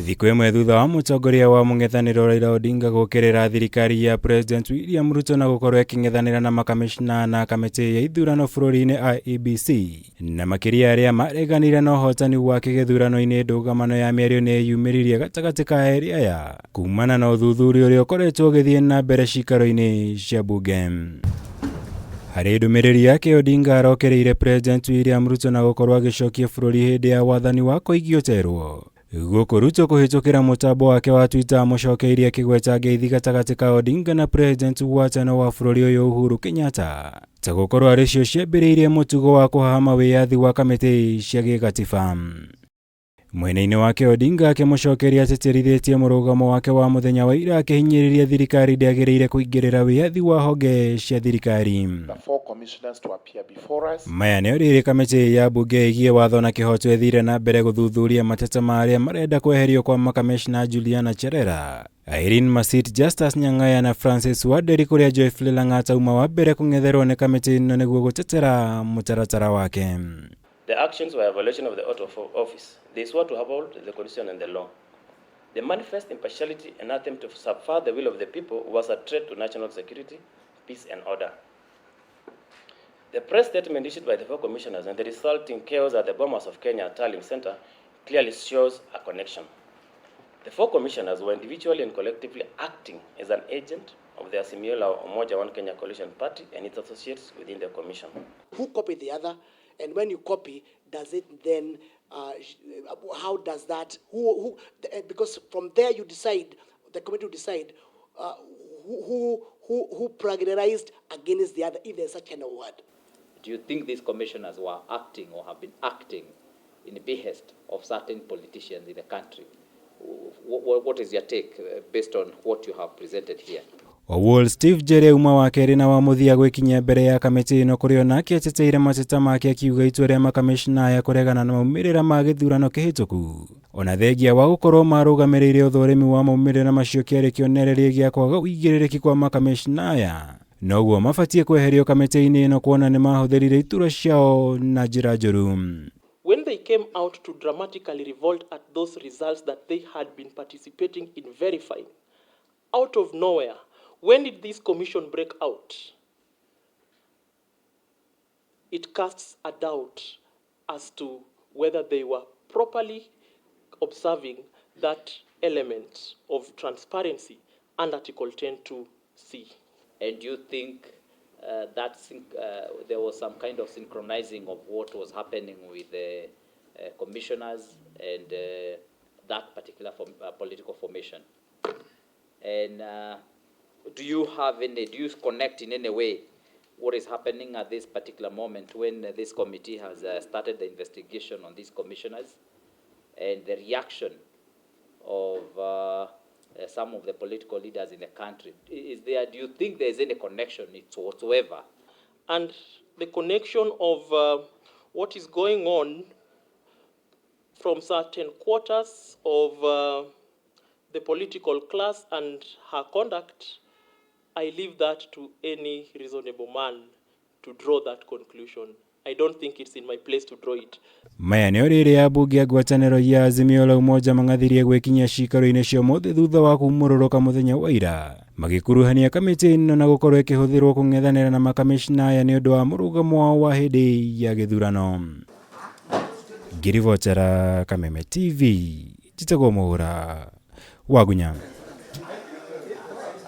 Thikũ ĩmwe thutha wa Mutongoria wa mung'ethaniro Raila Odinga gũkĩrĩra thirikari ya President William Ruto na gũkorwo ĩkĩng'ethanĩra na makamicina na kamiti ya ithurano bũrũri-inĩ IEBC na makĩria arĩa mareganire na ũhotani wake gĩthurano-inĩ, ndũgamano ya mĩario nĩ yumĩririe gatagatĩ ka erĩ aya kumana na ũthuthuria ũrĩa ũkoretwo ũgĩthiĩ na mbere cikaro-inĩ cia bunge. Harĩ ndũmĩrĩri yake, Odinga arokereire President William Ruto na gũkorwo agĩcokia bũrũri hĩndĩ ya wathani wa kũigioterwo. Gũkũ Ruto kũhĩtũkĩra mũtambo wake wa Twitter mũcokeirie kĩgweta ngeithi gatagatĩ ka Odinga na President wa tene wa bũrũri ũyũ Uhuru Kenyatta ta gũkorwo arĩ cio ciambĩrĩirie mũtugo wa kũhahama wĩyathi wa kamĩtĩ cia gĩgatiba. Mwena-inĩ wake, Odinga akĩmũcokeria atĩtĩrithĩtie mũrũgamo wake wa mũthenya wa ira akĩhinyĩrĩria thirikari ndĩagĩrĩire kũingĩrĩra wĩyathi wa honge cia thirikari. Maya nĩ rĩrĩ kamĩtĩ ya bunge ĩgiĩ watho na kĩhoto ĩthire na mbere gũthuthuria mateta marĩa marenda kweherio kwa makamicina Juliana Cherera, Irene Masit, Justus Nyang'aya na Francis Waderi, kũrĩa Joyfrey Lang'ata uma wa mbere kũng'etherwo nĩ kamĩtĩ ĩno nĩguo gũtetera mũtaratara wake. The actions were a violation of the oath of office. They swore to uphold the constitution and the law. The manifest impartiality and attempt to subvert the will of the people was a threat to national security, peace and order. The press statement issued by the four commissioners and the resulting chaos at the Bomas of Kenya Tallying Center clearly shows a connection. The four commissioners were individually and collectively acting as an agent of the Azimio Umoja One Kenya Coalition Party and its associates within the commission. Who copied the other? And when you copy, does it then, how does that, because from there you decide, the committee will decide who plagiarized against the other, if there's such a word. Do you think these commissioners were acting or have been acting in the behest of certain politicians in the country? What is your take based on what you have presented here? Owol Steve Jere uma wa kerĩ na wa mũthia gwĩkinyia mbere ya kamĩtĩ ĩno, kũrĩa onake ateteire mateta make akiuga itua rĩa makamicina ya kũregana na maumirira ma gĩthurano kĩhĩtũku, ona thengia wa gũkorwo marũgamĩrĩire ũthũrimi wa maumirira macio kĩarĩ kĩonereria gĩa kwaga ũigĩrĩrĩki kwa makamicina aya, noguo mabatie kweherio kamĩtĩ-inĩ ĩno kuona nĩ mahũthĩrire iturwa ciao na njĩra njũru. When they came out to dramatically revolt at those results that they had been participating in verifying, out of nowhere, when did this commission break out? It casts a doubt as to whether they were properly observing that element of transparency under Article 10(2)(c). And do you think there was some kind of synchronizing of what was happening with the commissioners and that particular political formation? And do you connect in any way what is happening at this particular moment when this committee has started the investigation on these commissioners and the reaction of some of the political leaders in the country? Do you think there is any connection whatsoever? And the connection of what is going on from certain quarters of the political class and her conduct, I leave that to any reasonable man to draw that conclusion. I don't think it's in my place to draw it. Maya nĩ rĩrĩ ya bunge ya ngwatanĩro ya Azimio la Umoja mang'athirie gwĩkinyia cikaro-inĩ cia mũthĩ thutha wa kumũrũrũka mũthenya wa ira, magĩkuruhania kamĩtĩ ĩno na gũkorwo ĩkĩhũthĩrwo kũng'ethanĩra na makamicina aya nĩ ũndũ wa mũrũgamo wao wa hĩndĩ ya gĩthurano. Ngirivotera Kameme TV, njĩtagwo Mũhũra wa Gunya.